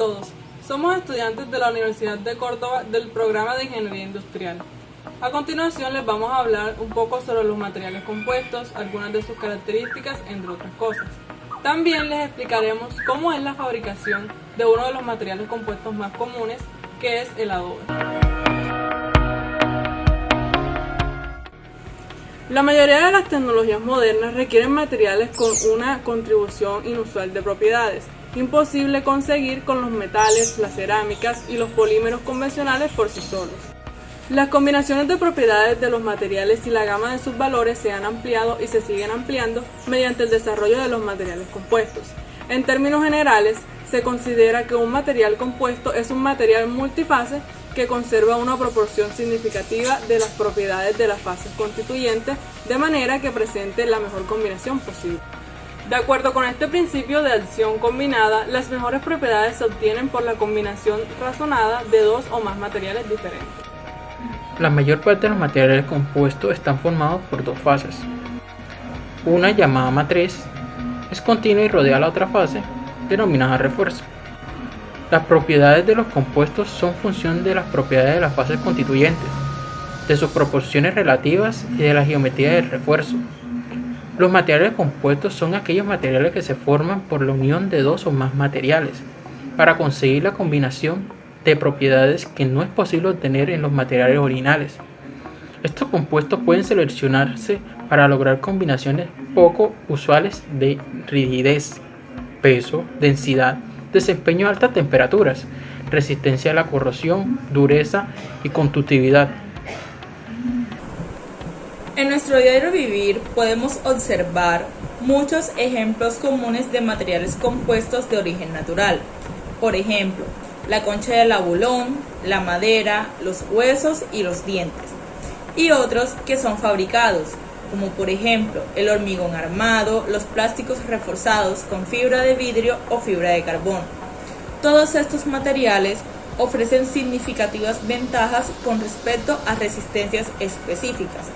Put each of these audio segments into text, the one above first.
todos, somos estudiantes de la Universidad de Córdoba del programa de Ingeniería Industrial. A continuación les vamos a hablar un poco sobre los materiales compuestos, algunas de sus características, entre otras cosas. También les explicaremos cómo es la fabricación de uno de los materiales compuestos más comunes, que es el adobe. La mayoría de las tecnologías modernas requieren materiales con una contribución inusual de propiedades, imposible conseguir con los metales, las cerámicas y los polímeros convencionales por sí solos. Las combinaciones de propiedades de los materiales y la gama de sus valores se han ampliado y se siguen ampliando mediante el desarrollo de los materiales compuestos. En términos generales, se considera que un material compuesto es un material multifase que conserva una proporción significativa de las propiedades de las fases constituyentes de manera que presente la mejor combinación posible. De acuerdo con este principio de adición combinada, las mejores propiedades se obtienen por la combinación razonada de dos o más materiales diferentes. La mayor parte de los materiales compuestos están formados por dos fases. Una, llamada matriz, es continua y rodea la otra fase, denominada refuerzo. Las propiedades de los compuestos son función de las propiedades de las fases constituyentes, de sus proporciones relativas y de la geometría del refuerzo. Los materiales compuestos son aquellos materiales que se forman por la unión de dos o más materiales, para conseguir la combinación de propiedades que no es posible obtener en los materiales originales. Estos compuestos pueden seleccionarse para lograr combinaciones poco usuales de rigidez, peso, densidad, desempeño a altas temperaturas, resistencia a la corrosión, dureza y conductividad. En nuestro diario vivir podemos observar muchos ejemplos comunes de materiales compuestos de origen natural. Por ejemplo, la concha del abulón, la madera, los huesos y los dientes. Y otros que son fabricados, como por ejemplo el hormigón armado, los plásticos reforzados con fibra de vidrio o fibra de carbono. Todos estos materiales ofrecen significativas ventajas con respecto a resistencias específicas.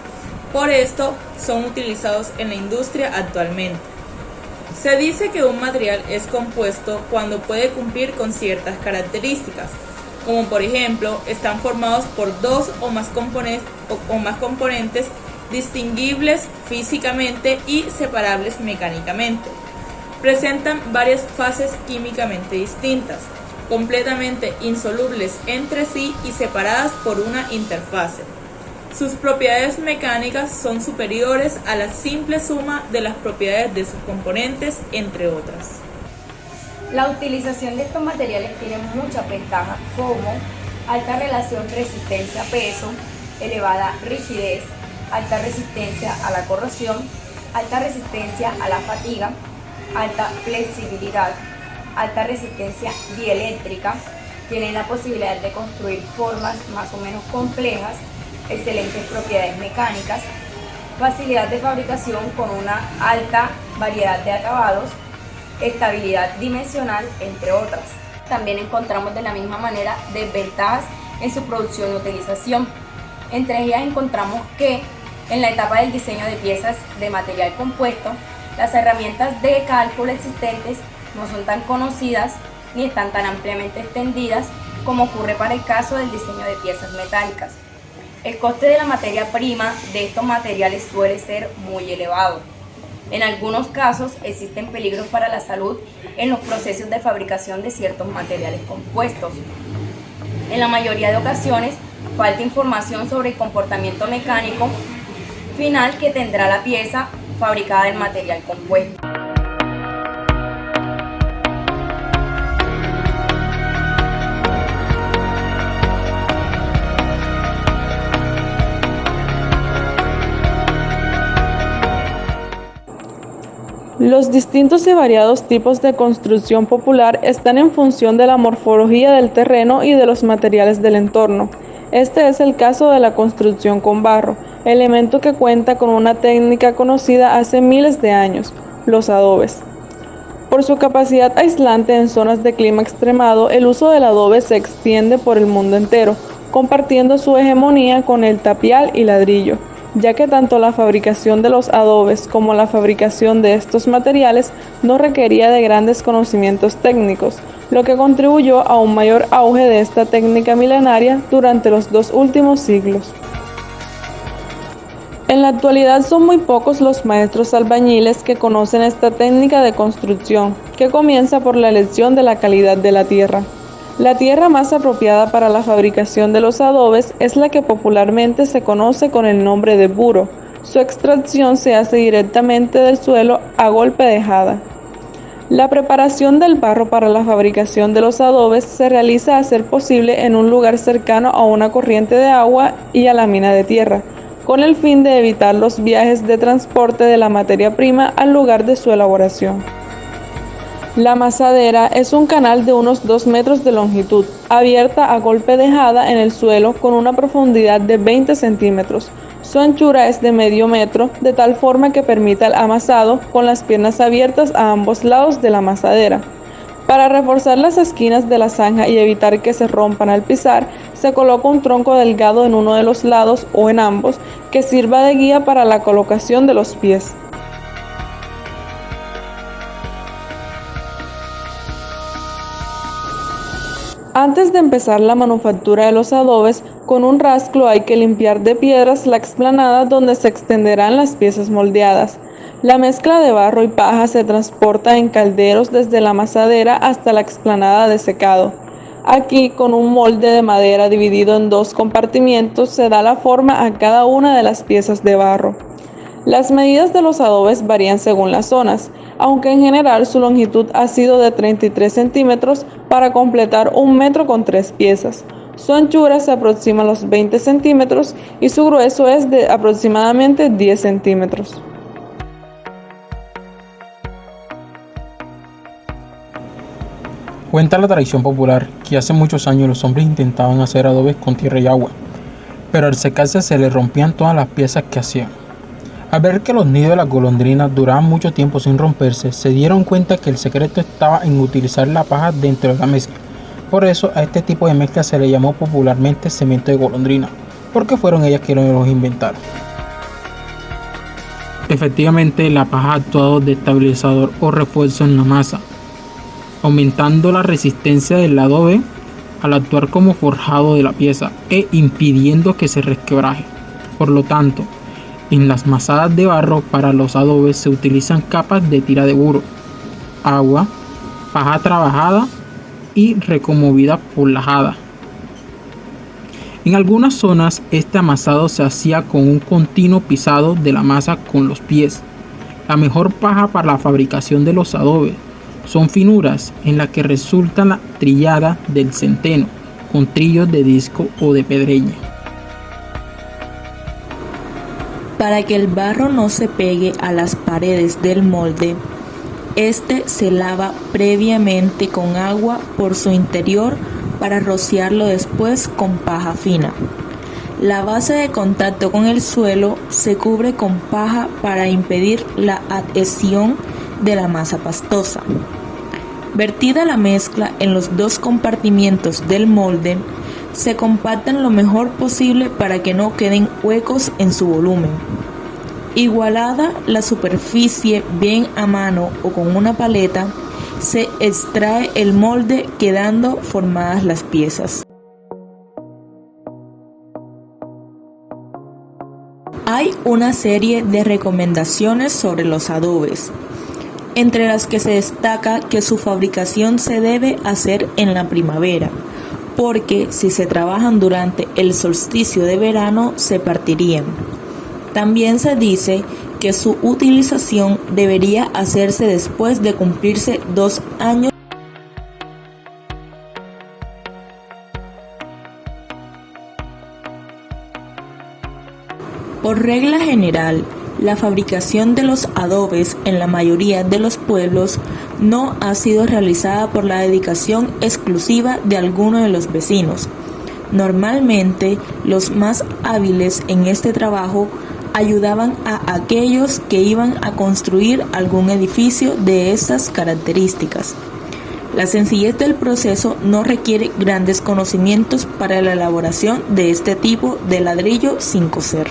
Por esto son utilizados en la industria actualmente. Se dice que un material es compuesto cuando puede cumplir con ciertas características, como por ejemplo están formados por dos o más componentes distinguibles físicamente y separables mecánicamente. Presentan varias fases químicamente distintas, completamente insolubles entre sí y separadas por una interfase. Sus propiedades mecánicas son superiores a la simple suma de las propiedades de sus componentes, entre otras. La utilización de estos materiales tiene muchas ventajas como alta relación resistencia-peso, elevada rigidez, alta resistencia a la corrosión, alta resistencia a la fatiga, alta flexibilidad, alta resistencia dieléctrica, tienen la posibilidad de construir formas más o menos complejas, excelentes propiedades mecánicas, facilidad de fabricación con una alta variedad de acabados, estabilidad dimensional, entre otras. También encontramos de la misma manera desventajas en su producción y utilización. Entre ellas encontramos que en la etapa del diseño de piezas de material compuesto, las herramientas de cálculo existentes no son tan conocidas ni están tan ampliamente extendidas como ocurre para el caso del diseño de piezas metálicas. El coste de la materia prima de estos materiales suele ser muy elevado. En algunos casos existen peligros para la salud en los procesos de fabricación de ciertos materiales compuestos. En la mayoría de ocasiones falta información sobre el comportamiento mecánico final que tendrá la pieza fabricada del material compuesto. Los distintos y variados tipos de construcción popular están en función de la morfología del terreno y de los materiales del entorno. Este es el caso de la construcción con barro, elemento que cuenta con una técnica conocida hace miles de años, los adobes. Por su capacidad aislante en zonas de clima extremado, el uso del adobe se extiende por el mundo entero, compartiendo su hegemonía con el tapial y ladrillo, ya que tanto la fabricación de los adobes como la fabricación de estos materiales no requería de grandes conocimientos técnicos, lo que contribuyó a un mayor auge de esta técnica milenaria durante los 2 últimos siglos. En la actualidad son muy pocos los maestros albañiles que conocen esta técnica de construcción, que comienza por la elección de la calidad de la tierra. La tierra más apropiada para la fabricación de los adobes es la que popularmente se conoce con el nombre de buro. Su extracción se hace directamente del suelo a golpe de jada. La preparación del barro para la fabricación de los adobes se realiza a ser posible en un lugar cercano a una corriente de agua y a la mina de tierra, con el fin de evitar los viajes de transporte de la materia prima al lugar de su elaboración. La mazadera es un canal de unos 2 metros de longitud, abierta a golpe de jada en el suelo con una profundidad de 20 centímetros. Su anchura es de medio metro, de tal forma que permita el amasado con las piernas abiertas a ambos lados de la mazadera. Para reforzar las esquinas de la zanja y evitar que se rompan al pisar, se coloca un tronco delgado en uno de los lados o en ambos, que sirva de guía para la colocación de los pies. Antes de empezar la manufactura de los adobes, con un rasclo hay que limpiar de piedras la explanada donde se extenderán las piezas moldeadas. La mezcla de barro y paja se transporta en calderos desde la amasadera hasta la explanada de secado. Aquí, con un molde de madera dividido en 2 compartimientos, se da la forma a cada una de las piezas de barro. Las medidas de los adobes varían según las zonas, aunque en general su longitud ha sido de 33 centímetros para completar 1 metro con 3 piezas. Su anchura se aproxima a los 20 centímetros y su grueso es de aproximadamente 10 centímetros. Cuenta la tradición popular que hace muchos años los hombres intentaban hacer adobes con tierra y agua, pero al secarse se les rompían todas las piezas que hacían. Al ver que los nidos de las golondrinas duraban mucho tiempo sin romperse, se dieron cuenta que el secreto estaba en utilizar la paja dentro de la mezcla. Por eso a este tipo de mezcla se le llamó popularmente cemento de golondrina, porque fueron ellas quienes los inventaron. Efectivamente, la paja ha actuado de estabilizador o refuerzo en la masa, aumentando la resistencia del adobe al actuar como forjado de la pieza e impidiendo que se resquebraje. Por lo tanto, en las masadas de barro para los adobes se utilizan capas de tira de buro, agua, paja trabajada y removida por la jada. En algunas zonas este amasado se hacía con un continuo pisado de la masa con los pies. La mejor paja para la fabricación de los adobes son finuras en las que resulta la trillada del centeno con trillos de disco o de pedreña. Para que el barro no se pegue a las paredes del molde, este se lava previamente con agua por su interior para rociarlo después con paja fina. La base de contacto con el suelo se cubre con paja para impedir la adhesión de la masa pastosa. Vertida la mezcla en los 2 compartimientos del molde, se compactan lo mejor posible para que no queden huecos en su volumen. Igualada la superficie bien a mano o con una paleta, se extrae el molde quedando formadas las piezas. Hay una serie de recomendaciones sobre los adobes, entre las que se destaca que su fabricación se debe hacer en la primavera, porque si se trabajan durante el solsticio de verano se partirían. También se dice que su utilización debería hacerse después de cumplirse 2 años. Por regla general, la fabricación de los adobes en la mayoría de los pueblos no ha sido realizada por la dedicación exclusiva de alguno de los vecinos. Normalmente, los más hábiles en este trabajo ayudaban a aquellos que iban a construir algún edificio de estas características. La sencillez del proceso no requiere grandes conocimientos para la elaboración de este tipo de ladrillo sin coser.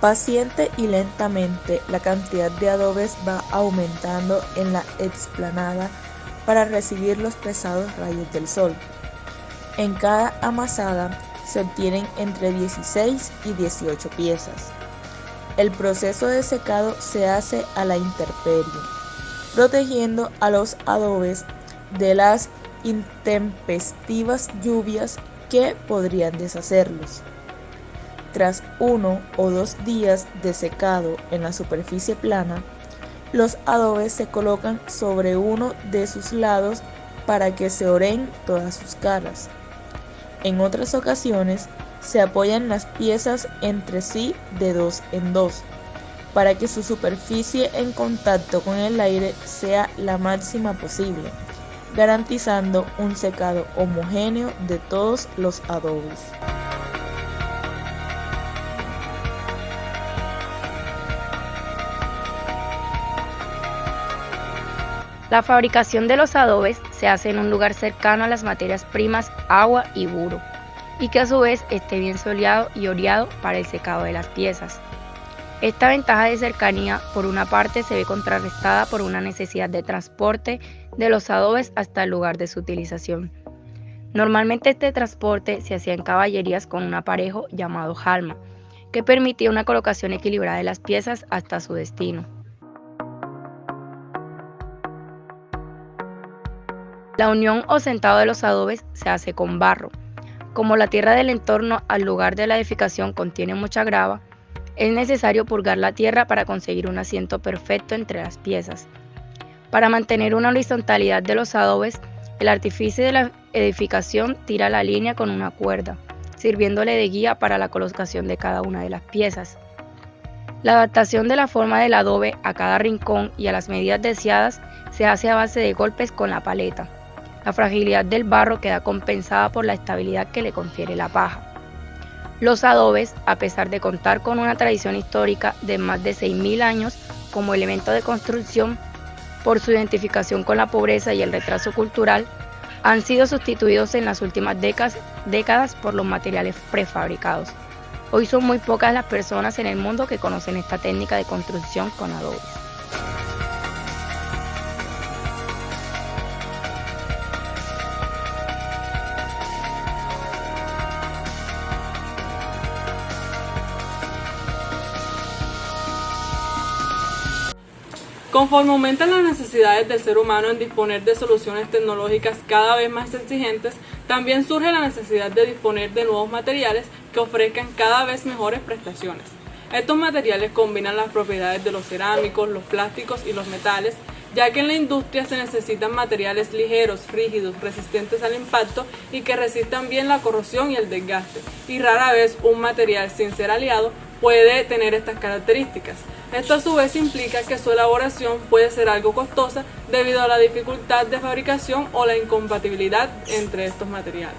Paciente y lentamente, la cantidad de adobes va aumentando en la explanada para recibir los pesados rayos del sol. En cada amasada se obtienen entre 16 y 18 piezas. El proceso de secado se hace a la intemperie, protegiendo a los adobes de las intempestivas lluvias que podrían deshacerlos. Tras 1 o 2 días de secado en la superficie plana, los adobes se colocan sobre uno de sus lados para que se oren todas sus caras. En otras ocasiones se apoyan las piezas entre sí de 2 en 2 para que su superficie en contacto con el aire sea la máxima posible, garantizando un secado homogéneo de todos los adobes. La fabricación de los adobes se hace en un lugar cercano a las materias primas agua y buro, y que a su vez esté bien soleado y oreado para el secado de las piezas. Esta ventaja de cercanía, por una parte, se ve contrarrestada por una necesidad de transporte de los adobes hasta el lugar de su utilización. Normalmente este transporte se hacía en caballerías con un aparejo llamado jalma, que permitía una colocación equilibrada de las piezas hasta su destino. La unión o sentado de los adobes se hace con barro. Como la tierra del entorno al lugar de la edificación contiene mucha grava, es necesario purgar la tierra para conseguir un asiento perfecto entre las piezas. Para mantener una horizontalidad de los adobes, el artífice de la edificación tira la línea con una cuerda, sirviéndole de guía para la colocación de cada una de las piezas. La adaptación de la forma del adobe a cada rincón y a las medidas deseadas se hace a base de golpes con la paleta. La fragilidad del barro queda compensada por la estabilidad que le confiere la paja. Los adobes, a pesar de contar con una tradición histórica de más de 6.000 años como elemento de construcción, por su identificación con la pobreza y el retraso cultural, han sido sustituidos en las últimas décadas por los materiales prefabricados. Hoy son muy pocas las personas en el mundo que conocen esta técnica de construcción con adobes. Conforme aumentan las necesidades del ser humano en disponer de soluciones tecnológicas cada vez más exigentes, también surge la necesidad de disponer de nuevos materiales que ofrezcan cada vez mejores prestaciones. Estos materiales combinan las propiedades de los cerámicos, los plásticos y los metales, ya que en la industria se necesitan materiales ligeros, rígidos, resistentes al impacto y que resistan bien la corrosión y el desgaste, y rara vez un material sin ser aliado puede tener estas características. Esto a su vez implica que su elaboración puede ser algo costosa debido a la dificultad de fabricación o la incompatibilidad entre estos materiales.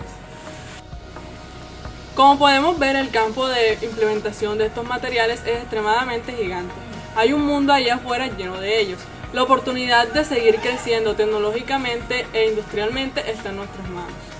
Como podemos ver, el campo de implementación de estos materiales es extremadamente gigante. Hay un mundo allá afuera lleno de ellos. La oportunidad de seguir creciendo tecnológicamente e industrialmente está en nuestras manos.